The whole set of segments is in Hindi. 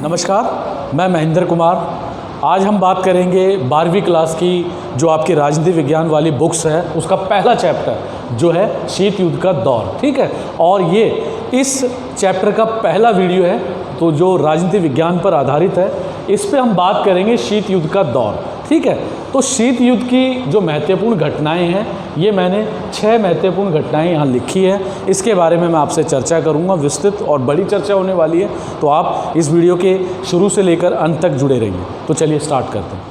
नमस्कार, मैं महेंद्र कुमार। आज हम बात करेंगे 12वीं क्लास की जो आपकी राजनीति विज्ञान वाली बुक्स है उसका पहला चैप्टर जो है शीत युद्ध का दौर। ठीक है, और ये इस चैप्टर का पहला वीडियो है तो जो राजनीति विज्ञान पर आधारित है इस पे हम बात करेंगे शीत युद्ध का दौर। ठीक है, तो शीत युद्ध की जो महत्वपूर्ण घटनाएं हैं ये मैंने 6 महत्वपूर्ण घटनाएं यहाँ लिखी है। इसके बारे में मैं आपसे चर्चा करूँगा, विस्तृत और बड़ी चर्चा होने वाली है, तो आप इस वीडियो के शुरू से लेकर अंत तक जुड़े रहिए। तो चलिए स्टार्ट करते हैं।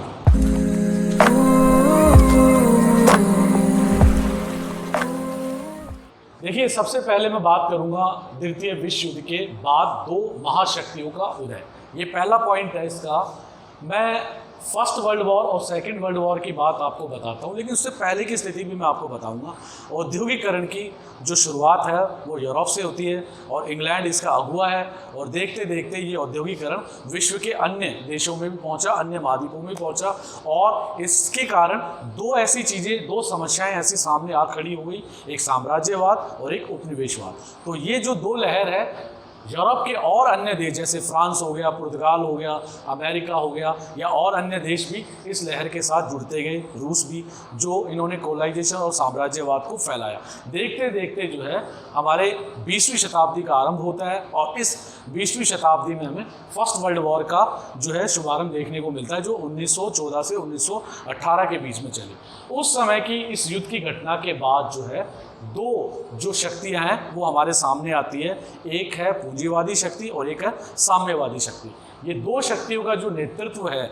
देखिए, सबसे पहले मैं बात करूंगा द्वितीय विश्व युद्ध के बाद 2 महाशक्तियों का उदय। ये पहला पॉइंट है इसका। मैं फर्स्ट वर्ल्ड वॉर और सेकंड वर्ल्ड वॉर की बात आपको बताता हूँ, लेकिन उससे पहले की स्थिति भी मैं आपको बताऊंगा। औद्योगिकरण की जो शुरुआत है वो यूरोप से होती है और इंग्लैंड इसका अगुआ है, और देखते देखते ये औद्योगिकरण विश्व के अन्य देशों में भी पहुंचा, अन्य महाद्वीपों में भी पहुंचा, और इसके कारण 2 ऐसी चीज़ें, 2 समस्याएं ऐसी सामने आ खड़ी हो गई, एक साम्राज्यवाद और एक उपनिवेशवाद। तो ये जो 2 लहर है, यूरोप के और अन्य देश जैसे फ्रांस हो गया, पुर्तगाल हो गया, अमेरिका हो गया, या और अन्य देश भी इस लहर के साथ जुड़ते गए, रूस भी, जो इन्होंने कोलाइजेशन और साम्राज्यवाद को फैलाया। देखते देखते जो है हमारे 20वीं शताब्दी का आरंभ होता है, और इस 20वीं शताब्दी में हमें फर्स्ट वर्ल्ड वॉर का जो है शुभारंभ देखने को मिलता है, जो 1914 से 1918 के बीच में चली। उस समय की इस युद्ध की घटना के बाद जो है 2 जो शक्तियां हैं वो हमारे सामने आती है। एक है पूंजीवादी शक्ति और एक है साम्यवादी शक्ति। ये 2 शक्तियों का जो नेतृत्व है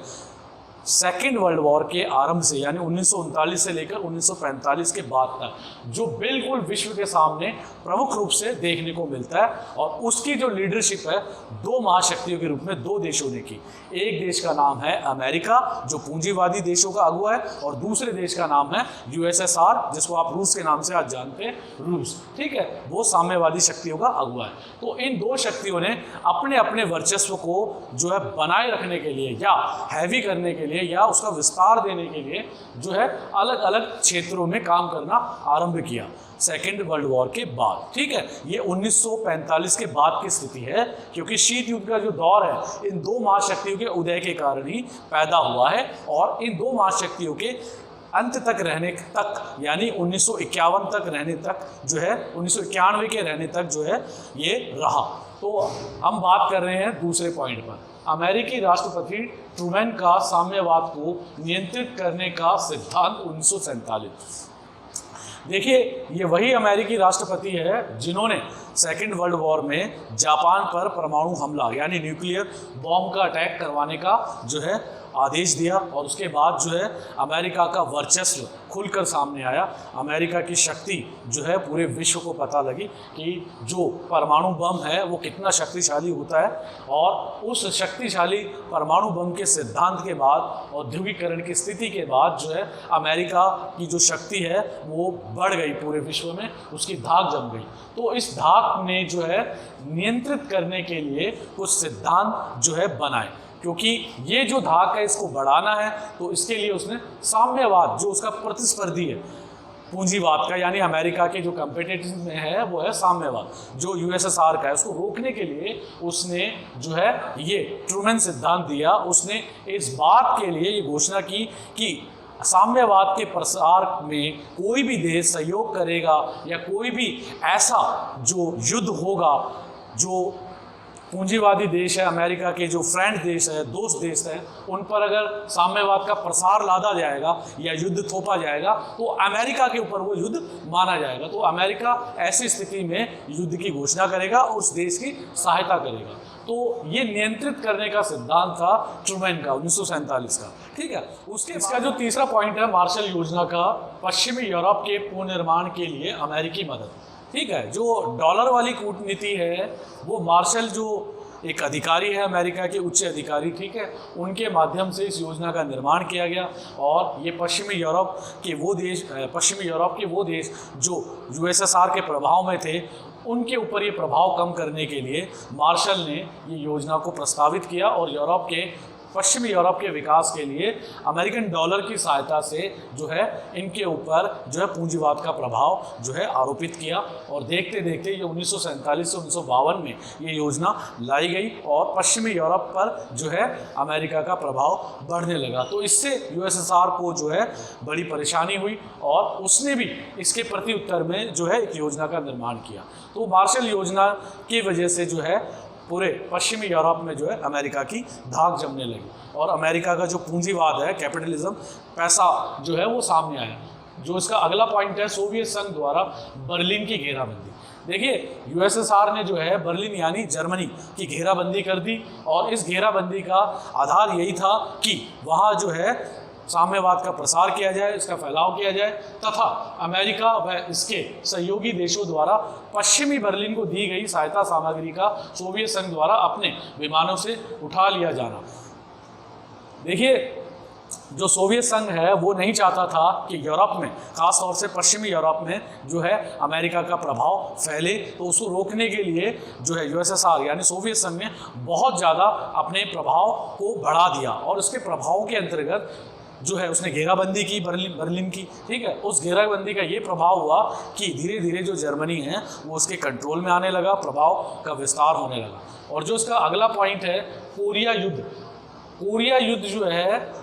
सेकेंड वर्ल्ड वॉर के आरंभ से, यानी 1939 से लेकर 1945 के बाद तक, जो बिल्कुल विश्व के सामने प्रमुख रूप से देखने को मिलता है, और उसकी जो लीडरशिप है 2 महाशक्तियों के रूप में 2 देशों ने की। एक देश का नाम है अमेरिका, जो पूंजीवादी देशों का अगुआ है, और दूसरे देश का नाम है यूएसएसआर, जिसको आप रूस के नाम से आज जानते हैं, रूस। ठीक है, वो साम्यवादी शक्तियों का अगुआ है। तो इन 2 शक्तियों ने अपने अपने वर्चस्व को जो है बनाए रखने के लिए, या हैवी करने के लिए, या उसका विस्तार देने के लिए जो है अलग अलग क्षेत्रों में काम करना आरंभ किया सेकेंड वर्ल्ड वॉर के बाद। ठीक है, ये 1945 के बाद की स्थिति है, क्योंकि शीत युद्ध का जो दौर है इन 2 महाशक्तियों के उदय के कारण ही पैदा हुआ है, और इन 2 महाशक्तियों के अंत तक रहने तक, यानी 1951 तक रहने तक जो है, 1991 के रहने तक जो है ये रहा। तो हम बात कर रहे हैं दूसरे पॉइंट पर, अमेरिकी राष्ट्रपति ट्रूमैन का साम्यवाद को नियंत्रित करने का सिद्धांत 1947। देखिए, ये वही अमेरिकी राष्ट्रपति है जिन्होंने सेकेंड वर्ल्ड वॉर में जापान पर परमाणु हमला यानी न्यूक्लियर बॉम्ब का अटैक करवाने का जो है आदेश दिया, और उसके बाद जो है अमेरिका का वर्चस्व खुलकर सामने आया। अमेरिका की शक्ति जो है पूरे विश्व को पता लगी कि जो परमाणु बम है वो कितना शक्तिशाली होता है, और उस शक्तिशाली परमाणु बम के सिद्धांत के बाद, औद्योगिकरण की स्थिति के बाद जो है अमेरिका की जो शक्ति है वो बढ़ गई, पूरे विश्व में उसकी धाक जम गई। तो इस धाक ने जो है नियंत्रित करने के लिए कुछ सिद्धांत जो है बनाए, क्योंकि ये जो धाक है इसको बढ़ाना है, तो इसके लिए उसने साम्यवाद, जो उसका प्रतिस्पर्धी है पूंजीवाद का, यानी अमेरिका के जो कंपेटिटिव में है वो है साम्यवाद, जो यूएसएसआर का है, उसको रोकने के लिए उसने जो है ये ट्रूमैन सिद्धांत दिया। उसने इस बात के लिए ये घोषणा की कि साम्यवाद के प्रसार में कोई भी देश सहयोग करेगा, या कोई भी ऐसा जो युद्ध होगा, जो पूंजीवादी देश है, अमेरिका के जो फ्रेंड देश है, दोस्त देश है, उन पर अगर साम्यवाद का प्रसार लादा जाएगा या युद्ध थोपा जाएगा तो अमेरिका के ऊपर वो युद्ध माना जाएगा। तो अमेरिका ऐसी स्थिति में युद्ध की घोषणा करेगा और उस देश की सहायता करेगा। तो ये नियंत्रित करने का सिद्धांत था ट्रूमैन का 1947 का। ठीक है, उसके इसका जो तीसरा पॉइंट है मार्शल योजना का, पश्चिमी यूरोप के पुनर्निर्माण के लिए अमेरिकी मदद। ठीक है, जो डॉलर वाली कूटनीति है वो मार्शल, जो एक अधिकारी है अमेरिका के, उच्च अधिकारी, ठीक है, उनके माध्यम से इस योजना का निर्माण किया गया, और ये पश्चिमी यूरोप के वो देश जो यूएसएसआर के प्रभाव में थे, उनके ऊपर ये प्रभाव कम करने के लिए मार्शल ने ये योजना को प्रस्तावित किया, और यूरोप के पश्चिमी यूरोप के विकास के लिए अमेरिकन डॉलर की सहायता से जो है इनके ऊपर जो है पूंजीवाद का प्रभाव जो है आरोपित किया। और देखते देखते ये 1947 से 1952 में ये योजना लाई गई और पश्चिमी यूरोप पर जो है अमेरिका का प्रभाव बढ़ने लगा। तो इससे यूएसएसआर को जो है बड़ी परेशानी हुई और उसने भी इसके प्रति उत्तर में जो है एक योजना का निर्माण किया। तो मार्शल योजना की वजह से जो है पूरे पश्चिमी यूरोप में जो है अमेरिका की धाक जमने लगी और अमेरिका का जो पूंजीवाद है, कैपिटलिज्म, पैसा जो है वो सामने आया। जो इसका अगला पॉइंट है, सोवियत संघ द्वारा बर्लिन की घेराबंदी। देखिए, यूएसएसआर ने जो है बर्लिन यानी जर्मनी की घेराबंदी कर दी और इस घेराबंदी का आधार यही था कि वहाँ जो है साम्यवाद का प्रसार किया जाए, इसका फैलाव किया जाए तथा अमेरिका व इसके सहयोगी देशों द्वारा पश्चिमी बर्लिन को दी गई सहायता सामग्री का सोवियत संघ द्वारा अपने विमानों से उठा लिया जाना। देखिए, जो सोवियत संघ है वो नहीं चाहता था कि यूरोप में, खास तौर से पश्चिमी यूरोप में जो है अमेरिका का प्रभाव फैले। तो उसको रोकने के लिए जो है यूएसएसआर यानी सोवियत संघ ने बहुत ज़्यादा अपने प्रभाव को बढ़ा दिया और उसके प्रभाव के अंतर्गत जो है उसने घेराबंदी की बर्लिन की। ठीक है, उस घेराबंदी का ये प्रभाव हुआ कि धीरे धीरे जो जर्मनी है वो उसके कंट्रोल में आने लगा, प्रभाव का विस्तार होने लगा। और जो इसका अगला पॉइंट है, कोरिया युद्ध। कोरिया युद्ध जो है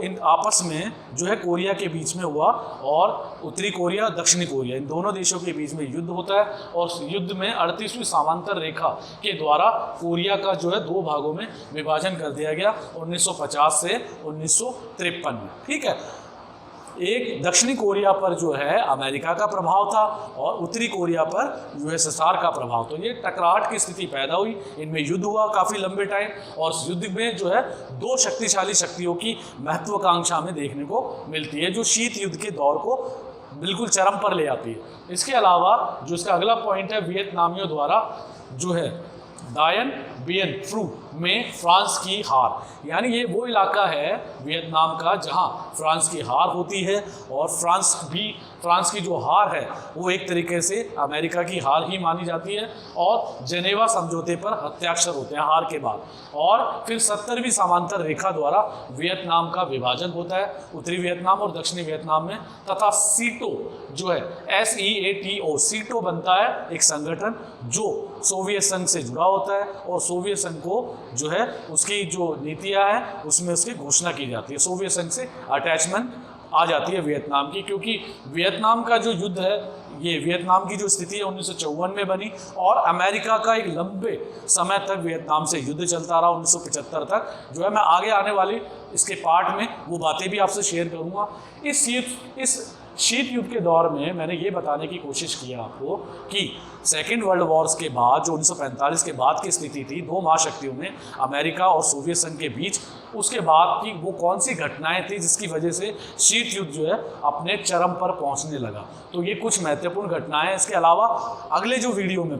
इन आपस में जो है कोरिया के बीच में हुआ और उत्तरी कोरिया, दक्षिणी कोरिया, इन दोनों देशों के बीच में युद्ध होता है और युद्ध में 38वीं समांतर रेखा के द्वारा कोरिया का जो है 2 भागों में विभाजन कर दिया गया 1950 से 1953 में। ठीक है, एक दक्षिणी कोरिया पर जो है अमेरिका का प्रभाव था और उत्तरी कोरिया पर यूएसएसआर का प्रभाव। तो ये टकराहट की स्थिति पैदा हुई, इनमें युद्ध हुआ काफ़ी लंबे टाइम और इस युद्ध में जो है 2 शक्तिशाली शक्तियों की महत्वाकांक्षा में देखने को मिलती है, जो शीत युद्ध के दौर को बिल्कुल चरम पर ले आती है। इसके अलावा जो इसका अगला पॉइंट है, वियतनामियों द्वारा जो है दायन बियन फ्रू में फ्रांस की हार। यानी ये वो इलाका है वियतनाम का जहां फ्रांस की हार होती है और फ्रांस की जो हार है वो एक तरीके से अमेरिका की हार ही मानी जाती है और जेनेवा समझौते पर हस्ताक्षर होते हैं हार के बाद। और फिर 70वीं समांतर रेखा द्वारा वियतनाम का विभाजन होता है उत्तरी वियतनाम और दक्षिणी वियतनाम में, तथा सीटो जो है SEATO सीटो बनता है एक संगठन जो सोवियत संघ से जुड़ा होता है और सोवियत संघ को जो है उसकी जो नीतियां हैं उसमें उसकी घोषणा की जाती है। सोवियत संघ से अटैचमेंट आ जाती है वियतनाम की, क्योंकि वियतनाम का जो युद्ध है, ये वियतनाम की जो स्थिति है 1954 में बनी और अमेरिका का एक लंबे समय तक वियतनाम से युद्ध चलता रहा 1975 तक। जो है मैं आगे आने वाली इसके पार्ट में वो बातें भी आपसे शेयर करूँगा। इस शीत युद्ध के दौर में मैंने ये बताने की कोशिश की आपको कि सेकेंड वर्ल्ड वॉर्स के बाद जो 1945 के बाद की स्थिति थी 2 महाशक्तियों में अमेरिका और सोवियत संघ के बीच, उसके बाद की वो कौन सी घटनाएं थी जिसकी वजह से शीत युद्ध जो है अपने चरम पर पहुंचने लगा। तो ये कुछ महत्वपूर्ण घटनाएं हैं। इसके अलावा अगले जो वीडियो में,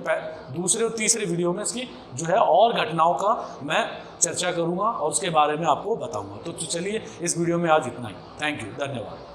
दूसरे और तीसरे वीडियो में इसकी जो है और घटनाओं का मैं चर्चा करूँगा और उसके बारे में आपको बताऊँगा। तो चलिए इस वीडियो में आज इतना ही। थैंक यू, धन्यवाद।